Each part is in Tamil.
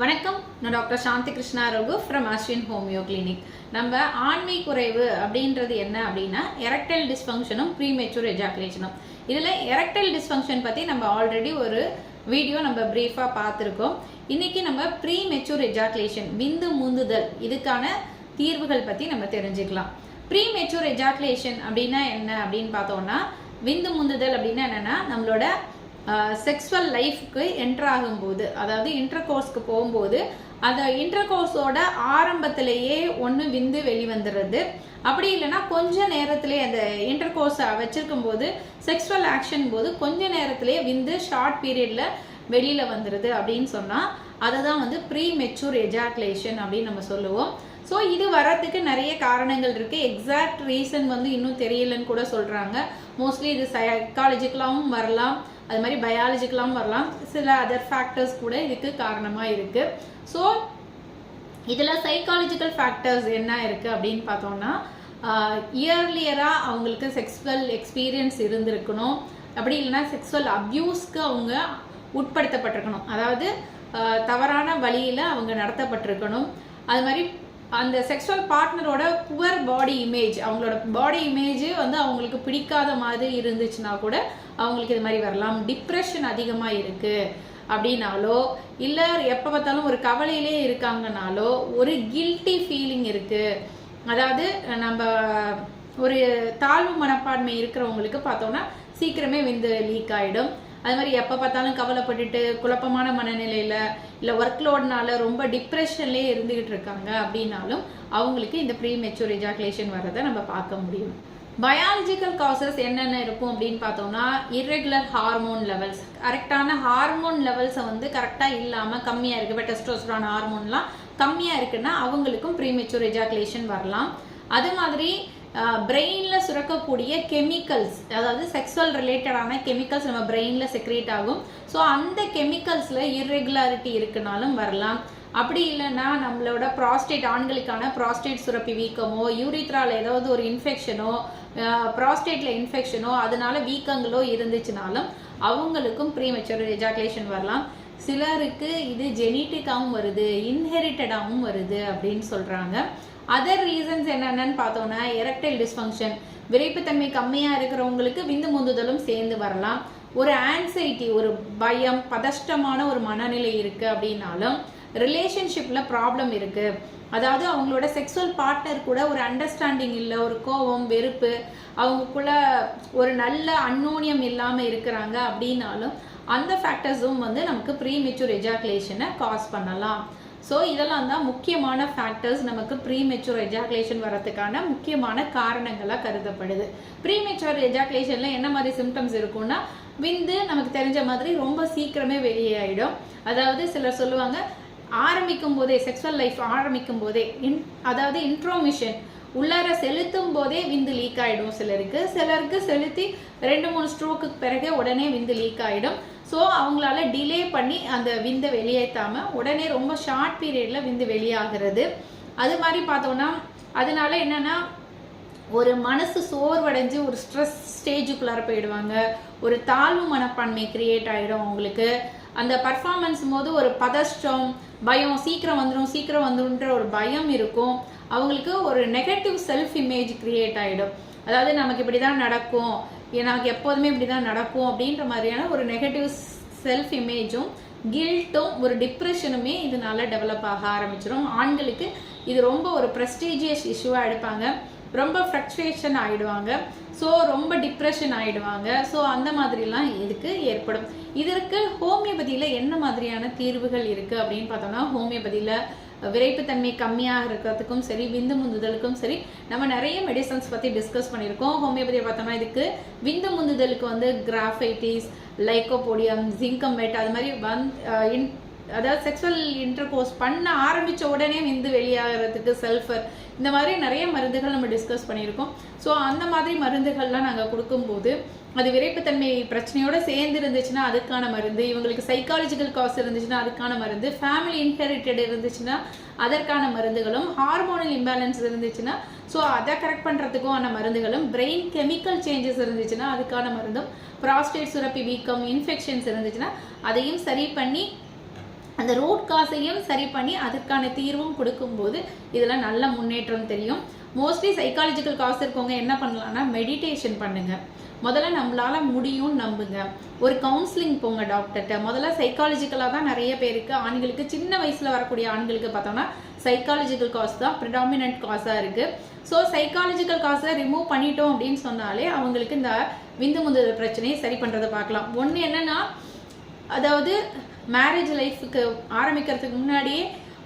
வணக்கம், நான் doctor Shanthi Krishna Raghu from Ashwin homeo clinic. நம்ம ஆண்மை குறைவு அப்படின்றது என்ன அப்படின்னா எரெக்டைல் டிஸ்ஃபங்க்ஷனும் ப்ரீமெச்சூர் எஜாகுலேஷனும். இதில் எரெக்டைல் டிஸ்ஃபங்க்ஷன் பற்றி நம்ம ஆல்ரெடி ஒரு வீடியோ நம்ம பிரீஃபாக பார்த்துருக்கோம். இன்னைக்கு நம்ம ப்ரீமெச்சூர் எஜாகுலேஷன் விந்து முந்துதல் இதுக்கான தீர்வுகள் பற்றி நம்ம தெரிஞ்சுக்கலாம். ப்ரீமெச்சூர் எஜாகுலேஷன் அப்படின்னா என்ன அப்படின்னு பார்த்தோம்னா, விந்து முந்துதல் அப்படின்னா என்னன்னா நம்மளோட செக்ஸுவல் லைஃப்க்கு என்டர் ஆகும்போது, அதாவது இன்டர்கோர்ஸ்க்கு போகும்போது அந்த இன்டர்கோர்ஸோட ஆரம்பத்திலேயே ஒன்று விந்து வெளிவந்துடுறது, அப்படி இல்லைன்னா கொஞ்ச நேரத்திலே அந்த இன்டர்கோர்ஸை வச்சிருக்கும் போது செக்ஸுவல் ஆக்ஷன் போது கொஞ்ச நேரத்திலே விந்து ஷார்ட் பீரியட்ல வெளியில வந்துடுது அப்படின்னு சொன்னால் அதை தான் வந்து ப்ரீ மெச்சூர் எஜாகுலேஷன் அப்படின்னு நம்ம சொல்லுவோம். ஸோ இது வர்றதுக்கு நிறைய காரணங்கள் இருக்கு. எக்ஸாக்ட் ரீசன் வந்து இன்னும் தெரியலன்னு கூட சொல்றாங்க. மோஸ்ட்லி இது சைக்காலஜிக்கலாகவும் வரலாம், அது மாதிரி பயாலஜிக்கலாகவும் வரலாம், சில அதர் ஃபேக்டர்ஸ் கூட இதுக்கு காரணமாக இருக்கு. ஸோ இதில் சைக்காலஜிக்கல் ஃபேக்டர்ஸ் என்ன இருக்கு அப்படின்னு பார்த்தோம்னா, இயர்லியராக அவங்களுக்கு செக்ஸுவல் எக்ஸ்பீரியன்ஸ் இருந்திருக்கணும், அப்படி இல்லைன்னா செக்ஸுவல் அப்யூஸ்க்கு அவங்க உட்படுத்தப்பட்டிருக்கணும், அதாவது தவறான வழியில் அவங்க நடத்தப்பட்டிருக்கணும். அது மாதிரி அந்த செக்ஸுவல் பார்ட்னரோட புவர் பாடி இமேஜ், அவங்களோட பாடி இமேஜ் வந்து அவங்களுக்கு பிடிக்காத மாதிரி இருந்துச்சுன்னா கூட அவங்களுக்கு இது மாதிரி வரலாம். டிப்ரெஷன் அதிகமாக இருக்கு அப்படின்னாலோ, இல்லை எப்போ பார்த்தாலும் ஒரு கவலையிலே இருக்காங்கனாலோ, ஒரு கில்ட்டி ஃபீலிங் இருக்கு, அதாவது நம்ம ஒரு தாழ்வு மனப்பான்மை இருக்கிறவங்களுக்கு பார்த்தோம்னா சீக்கிரமே விந்து லீக் ஆகிடும். அது மாதிரி எப்போ பார்த்தாலும் கவலைப்பட்டுட்டு குழப்பமான மனநிலையில் இல்லை ஒர்க் லோட்னால ரொம்ப டிப்ரெஷன்லேயே இருந்துகிட்டு இருக்காங்க அப்படின்னாலும் அவங்களுக்கு இந்த ப்ரீ மெச்சூர் எஜாகுலேஷன் வர்றதை நம்ம பார்க்க முடியும். பயாலஜிக்கல் காசஸ் என்னென்ன இருக்கும் அப்படின்னு பார்த்தோம்னா, இர்ரெகுலர் ஹார்மோன் லெவல்ஸ், கரெக்டான ஹார்மோன் லெவல்ஸை வந்து கரெக்டாக இல்லாமல் கம்மியாக இருக்குது, இப்போ டெஸ்டோஸ்டெரான் ஹார்மோன்லாம் கம்மியாக இருக்குன்னா அவங்களுக்கும் ப்ரீ மெச்சூர் எஜாகுலேஷன் வரலாம். அது மாதிரி பிரெயின்ல சுரக்கக்கூடிய கெமிக்கல்ஸ், அதாவது செக்ஸுவல் ரிலேட்டடான கெமிக்கல்ஸ் நம்ம பிரெயின்ல செக்ரேட் ஆகும். ஸோ அந்த கெமிக்கல்ஸ்ல இர்ரெகுலாரிட்டி இருக்குனாலும் வரலாம். அப்படி இல்லைன்னா நம்மளோட ப்ராஸ்டேட், ஆண்களுக்கான ப்ராஸ்டேட் சுரப்பி வீக்கமோ, யூரித்ரால ஏதாவது ஒரு இன்ஃபெக்ஷனோ, ப்ராஸ்டேட்ல இன்ஃபெக்ஷனோ, அதனால வீக்கங்களோ இருந்துச்சுனாலும் அவங்களுக்கும் ப்ரீமெச்சூர் எஜாகுலேஷன் வரலாம். சிலருக்கு இது ஜெனட்டிக்காகவும் வருது, இன்ஹெரிட்டடாகவும் வருது அப்படின்னு சொல்றாங்க. அதர் ரீசன்ஸ் என்னென்னு பார்த்தோம்னா, எரெக்டைல் டிஸ்ஃபங்க்ஷன், விரைப்புத்தன்மை கம்மியாக இருக்கிறவங்களுக்கு விந்து முந்துதலும் சேர்ந்து வரலாம். ஒரு ஆன்சைட்டி, ஒரு பயம், பதஷ்டமான ஒரு மனநிலை இருக்கு அப்படின்னாலும், ரிலேஷன்ஷிப்ல ப்ராப்ளம் இருக்கு, அதாவது அவங்களோட செக்ஸுவல் பார்ட்னர் கூட ஒரு அண்டர்ஸ்டாண்டிங் இல்லை, ஒரு கோபம், வெறுப்பு, அவங்களுக்குள்ள ஒரு நல்ல அன்னோனியம் இல்லாமல் இருக்கிறாங்க அப்படின்னாலும் அந்த ஃபேக்டர்ஸும் வந்து நமக்கு ப்ரீ மெச்சூர் எஜாகுலேஷனை காஸ் பண்ணலாம். ஸோ இதெல்லாம் தான் முக்கியமான ஃபேக்டர்ஸ் நமக்கு ப்ரீ மெச்சூர் எஜாகுலேஷன் வரதுக்கான முக்கியமான காரணங்களாக கருதப்படுது. ப்ரீ மெச்சூர் எஜாகுலேஷனில் என்ன மாதிரி சிம்டம்ஸ் இருக்கும்னா, விந்து நமக்கு தெரிஞ்ச மாதிரி ரொம்ப சீக்கிரமே வெளியாயிடும். அதாவது சிலர் சொல்லுவாங்க, ஆரம்பிக்கும் போதே செக்ஸுவல் லைஃப் ஆரம்பிக்கும் போதே அதாவது இன்ட்ரோமிஷன் உள்ளார செலுத்தும் போதே விந்து லீக் ஆகிடும். சிலருக்கு செலுத்தி 2-3 ஸ்ட்ரோக்கு பிறகு உடனே விந்து லீக் ஆகிடும். ஸோ அவங்களால டிலே பண்ணி அந்த விந்தை வெளியேற்றாம உடனே ரொம்ப ஷார்ட் பீரியட்ல விந்து வெளியாகிறது. அது மாதிரி பார்த்தோம்னா, அதனால என்னன்னா ஒரு மனசு சோர்வடைஞ்சு ஒரு ஸ்ட்ரெஸ் ஸ்டேஜுக்குள்ளார போயிடுவாங்க, ஒரு தாழ்வு மனப்பான்மை கிரியேட் ஆகிடும் அவங்களுக்கு. அந்த பர்ஃபார்மன்ஸ் போது ஒரு பதஷ்டம், பயம், சீக்கிரம் வந்துடும்ன்ற ஒரு பயம் இருக்கும். அவங்களுக்கு ஒரு நெகட்டிவ் செல்ஃப் இமேஜ் கிரியேட் ஆகிடும். அதாவது நமக்கு இப்படி தான் நடக்கும், எனக்கு எப்போதுமே இப்படி தான் நடக்கும் அப்படின்ற மாதிரியான ஒரு நெகட்டிவ் செல்ஃப் இமேஜும், கில்ட்டும், ஒரு டிப்ரெஷனுமே இதனால டெவலப் ஆக ஆரம்பிச்சிடும். ஆண்களுக்கு இது ரொம்ப ஒரு ப்ரெஸ்டீஜியஸ் இஷ்யூவாக எடுப்பாங்க, ரொம்ப ஃப்ரக்சுவேஷன் ஆகிடுவாங்க, ஸோ ரொம்ப டிப்ரெஷன் ஆகிடுவாங்க. ஸோ அந்த மாதிரிலாம் இதுக்கு ஏற்படும். இதற்கு ஹோமியோபதியில் என்ன மாதிரியான தீர்வுகள் இருக்குது அப்படின்னு பார்த்தோம்னா, ஹோமியோபதியில் விரைப்புத்தன்மை கம்மியாக இருக்கிறதுக்கும் சரி, விந்து முந்துதலுக்கும் சரி, நம்ம நிறைய மெடிசன்ஸ் பற்றி டிஸ்கஸ் பண்ணியிருக்கோம். ஹோமியோபதியை பார்த்தோம்னா இதுக்கு விந்து முந்துதலுக்கு வந்து கிராஃபைட்டிஸ், லைக்கோபோடியம், ஜிங்கமெட், அது மாதிரி அதாவது செக்ஸுவல் இன்டர்கோர்ஸ் பண்ண ஆரம்பித்த உடனே விந்து வெளியாகிறதுக்கு சல்ஃபர், இந்த மாதிரி நிறைய மருந்துகள் நம்ம டிஸ்கஸ் பண்ணியிருக்கோம். ஸோ அந்த மாதிரி மருந்துகள்லாம் நாங்கள் கொடுக்கும்போது அது விரைப்புத்தன்மை பிரச்சனையோட சேர்ந்து இருந்துச்சுன்னா அதுக்கான மருந்து, இவங்களுக்கு சைக்காலஜிக்கல் காஸ் இருந்துச்சுன்னா அதுக்கான மருந்து, ஃபேமிலி இன்ஹெரிட்டட் இருந்துச்சுன்னா அதற்கான மருந்துகளும், ஹார்மோனல் இம்பேலன்ஸ் இருந்துச்சுன்னா ஸோ அதை கரெக்ட் பண்ணுறதுக்கான மருந்துகளும், பிரெயின் கெமிக்கல் சேஞ்சஸ் இருந்துச்சுன்னா அதுக்கான மருந்தும், ப்ராஸ்டேட் சுரப்பி வீக்கம், இன்ஃபெக்ஷன்ஸ் இருந்துச்சுன்னா அதையும் சரி பண்ணி அந்த ரூட் காசையும் சரி பண்ணி அதற்கான தீர்வும் கொடுக்கும்போது இதில் நல்ல முன்னேற்றம் தெரியும். மோஸ்ட்லி சைக்காலஜிக்கல் காசு இருக்கவங்க என்ன பண்ணலாம்னா மெடிடேஷன் பண்ணுங்க. முதல்ல நம்மளால முடியும் நம்புங்க. ஒரு கவுன்சிலிங் போங்க டாக்டர்கிட்ட. முதல்ல சைக்காலஜிக்கலாக தான் நிறைய பேருக்கு ஆண்களுக்கு சின்ன வயசில் வரக்கூடிய ஆண்களுக்கு பார்த்தோம்னா சைக்காலஜிக்கல் காஸ் தான் ப்ரிடாமினன்ட் காஸாக இருக்குது. ஸோ சைக்காலஜிக்கல் காசை ரிமூவ் பண்ணிட்டோம் அப்படின்னு சொன்னாலே அவங்களுக்கு இந்த விந்து முந்துதல் பிரச்சனையை சரி பண்ணுறதை பார்க்கலாம். ஒன்று என்னன்னா, அதாவது மேரேஜ் லைஃபுக்கு ஆரம்பிக்கிறதுக்கு முன்னாடியே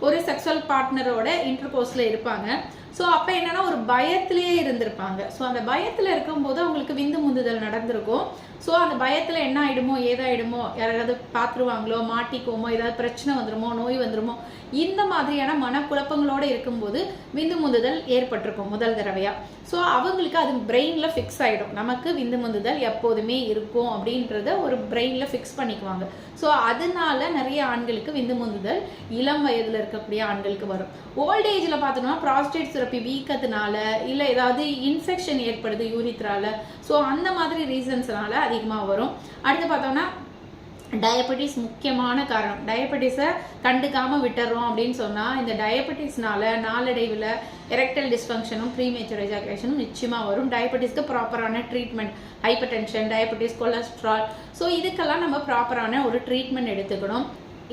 ஒரு செக்ஸுவல் பார்ட்னரோட இன்டர்கோர்ஸில் இருப்பாங்க. ஸோ அப்போ என்னன்னா ஒரு பயத்திலேயே இருந்திருப்பாங்க. ஸோ அந்த பயத்தில் இருக்கும்போது அவங்களுக்கு விந்து முந்துதல் நடந்திருக்கும். ஸோ அந்த பயத்தில் என்ன ஆகிடுமோ ஏதாயிடுமோ, யாராவது பார்த்துருவாங்களோ, மாட்டிக்குவோமோ, ஏதாவது பிரச்சனை வந்துடுமோ, நோய் வந்துடுமோ, இந்த மாதிரியான மனக்குழப்பங்களோடு இருக்கும்போது விந்து முந்துதல் ஏற்பட்டிருக்கும் முதல் தடவையாக. ஸோ அவங்களுக்கு அது பிரெயினில் ஃபிக்ஸ் ஆகிடும். நமக்கு விந்து முந்துதல் எப்போதுமே இருக்கும் அப்படின்றத ஒரு பிரெயினில் ஃபிக்ஸ் பண்ணிக்குவாங்க. ஸோ அதனால நிறைய ஆண்களுக்கு விந்து முந்துதல் இளம் வயதில் இருக்கக்கூடிய ஆண்களுக்கு வரும். ஓல்ட் ஏஜில் பார்த்தோம்னா ப்ராஸ்டேட் சுரப்பி வீக்கத்தினால, இல்லை ஏதாவது இன்ஃபெக்ஷன் ஏற்படுது யூரித்ரால, ஸோ அந்த மாதிரி ரீசன்ஸ்னால அதிகமாக வரும். அடுத்து பார்த்தோம்னா டயபெட்டிஸ் முக்கியமான காரணம். டயபெட்டிஸை கண்டுக்காமல் விட்டுறோம் அப்படின்னு சொன்னால் இந்த டயபெட்டிஸ்னால நாளடைவில் எரெக்டல் டிஸ்ஃபங்க்ஷனும் ப்ரீமேச்சர் எஜாகுலேஷனும் நிச்சயமாக வரும். டயபெட்டிஸ்க்கு ப்ராப்பரான treatment, hyper tension, diabetes, cholesterol, so இதுக்கெல்லாம் நம்ம ப்ராப்பரான ஒரு ட்ரீட்மெண்ட் எடுத்துக்கணும்.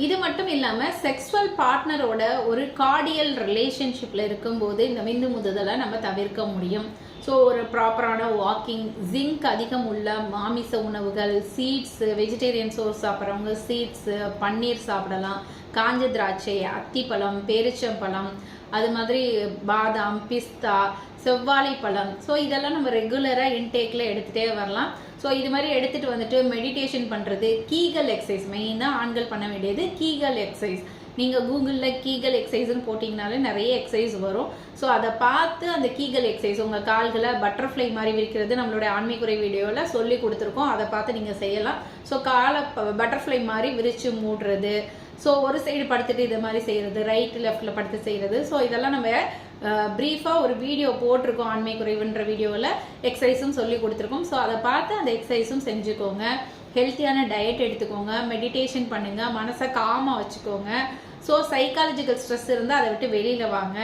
இது மட்டும் இல்லாமல் செக்ஸுவல் பார்ட்னரோட ஒரு கார்டியல் ரிலேஷன்ஷிப்பில் இருக்கும்போது இந்த விந்து முந்துதலை நம்ம தவிர்க்க முடியும். ஸோ ஒரு ப்ராப்பரான வாக்கிங், ஜிங்க் அதிகம் உள்ள மாமிச உணவுகள், சீட்ஸு, வெஜிடேரியன் சோர்ஸ் சாப்பிட்றவங்க சீட்ஸு, பன்னீர் சாப்பிடலாம், காஞ்ச திராட்சை, அத்திப்பழம், பேரிச்சம்பழம், அது மாதிரி பாதாம், பிஸ்தா, செவ்வாழை பழம், ஸோ இதெல்லாம் நம்ம ரெகுலராக இன்டேக்கில் எடுத்துகிட்டே வரலாம். ஸோ இது மாதிரி எடுத்துகிட்டு வந்துட்டு மெடிடேஷன் பண்ணுறது, கீகல் எக்ஸசைஸ், மெயினாக ஆண்கள் பண்ண வேண்டியது கீகல் எக்ஸசைஸ். நீங்கள் கூகுளில் கீகல் எக்ஸசைஸ்ன்னு போட்டிங்கனாலே நிறைய எக்ஸசைஸ் வரும். ஸோ அதை பார்த்து அந்த கீகல் எக்ஸசைஸ், உங்கள் கால்களை பட்டர்ஃப்ளை மாதிரி விரிக்கிறது நம்மளுடைய ஆன்மீகுறை வீடியோவில் சொல்லி கொடுத்துருக்கோம். அதை பார்த்து நீங்கள் செய்யலாம். ஸோ காலை பட்டர்ஃப்ளை மாதிரி விரித்து மூடுறது, ஸோ ஒரு சைடு படுத்துட்டு இது மாதிரி செய்கிறது, ரைட்டு லெஃப்டில் படுத்து செய்கிறது. ஸோ இதெல்லாம் நம்ம ப்ரீஃபாக ஒரு வீடியோ போட்டிருக்கோம், ஆண்மை குறைவுன்ற வீடியோவில் எக்ஸசைஸும் சொல்லி கொடுத்துருக்கோம். ஸோ அதை பார்த்து அந்த எக்ஸசைஸும் செஞ்சுக்கோங்க. ஹெல்த்தியான டயட் எடுத்துக்கோங்க, மெடிடேஷன் பண்ணுங்கள், மனசை காமாக வச்சுக்கோங்க. ஸோ சைக்காலஜிக்கல் ஸ்ட்ரெஸ் இருந்தால் அதை விட்டு வெளியில் வாங்க.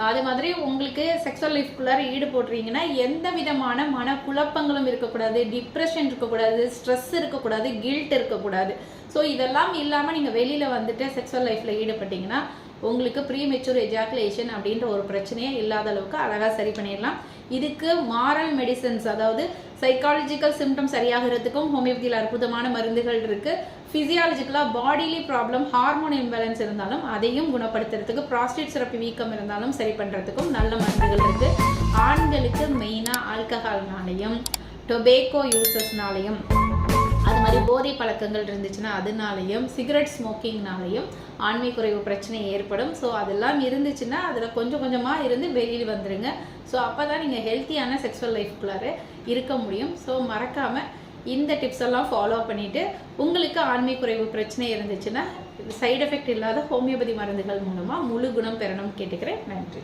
அதே மாதிரி உங்களுக்கு செக்ஸுவல் லைஃப்குள்ளார ஈடுபடுறீங்கன்னா எந்த விதமான மனக்குழப்பங்களும் இருக்கக்கூடாது, டிப்ரெஷன் இருக்கக்கூடாது, ஸ்ட்ரெஸ் இருக்கக்கூடாது, கில்ட் இருக்கக்கூடாது. ஸோ இதெல்லாம் இல்லாமல் நீங்கள் வெளியில் வந்துட்டு செக்ஸுவல் லைஃப்பில் ஈடுபட்டீங்கன்னா உங்களுக்கு ப்ரீமெச்சூர் எஜாகுலேஷன் அப்படின்ற ஒரு பிரச்சனையே இல்லாத அளவுக்கு அழகாக சரி பண்ணிடலாம். இதுக்கு மாரல் மெடிசன்ஸ், அதாவது சைக்காலஜிக்கல் சிம்டம் சரியாகிறதுக்கும் ஹோமியோபதியில் அற்புதமான மருந்துகள் இருக்குது. ஃபிசியாலஜிக்கலாக பாடிலி ப்ராப்ளம், ஹார்மோன் இம்பேலன்ஸ் இருந்தாலும் அதையும் குணப்படுத்துறதுக்கு, ப்ராஸ்டேட் சுரப்பி வீக்கம் இருந்தாலும் சரி பண்ணுறதுக்கும் நல்ல மருந்துகள் இருக்குது. ஆண்களுக்கு மெயினாக ஆல்கஹால்னாலையும் டொபேக்கோ யூசஸ்னாலையும், அது மாதிரி போதை பழக்கங்கள் இருந்துச்சுன்னா அதனாலையும், சிகரெட் ஸ்மோக்கிங்னாலையும் ஆண்மை குறைவு பிரச்சனை ஏற்படும். ஸோ அதெல்லாம் இருந்துச்சுன்னா அதில் கொஞ்சம் கொஞ்சமாக இருந்து வெளியில் வந்துடுங்க. ஸோ அப்போ தான் நீங்கள் ஹெல்த்தியான செக்ஸுவல் லைஃப்குள்ளார இருக்க முடியும். ஸோ மறக்காமல் இந்த டிப்ஸ் எல்லாம் ஃபாலோ பண்ணிவிட்டு உங்களுக்கு ஆண்மை குறைவு பிரச்சனை இருந்துச்சுன்னா சைடு எஃபெக்ட் இல்லாத ஹோமியோபதி மருந்துகள் மூலமாக முழு குணம் பெறணும்னு கேட்டுக்கிறேன். நன்றி.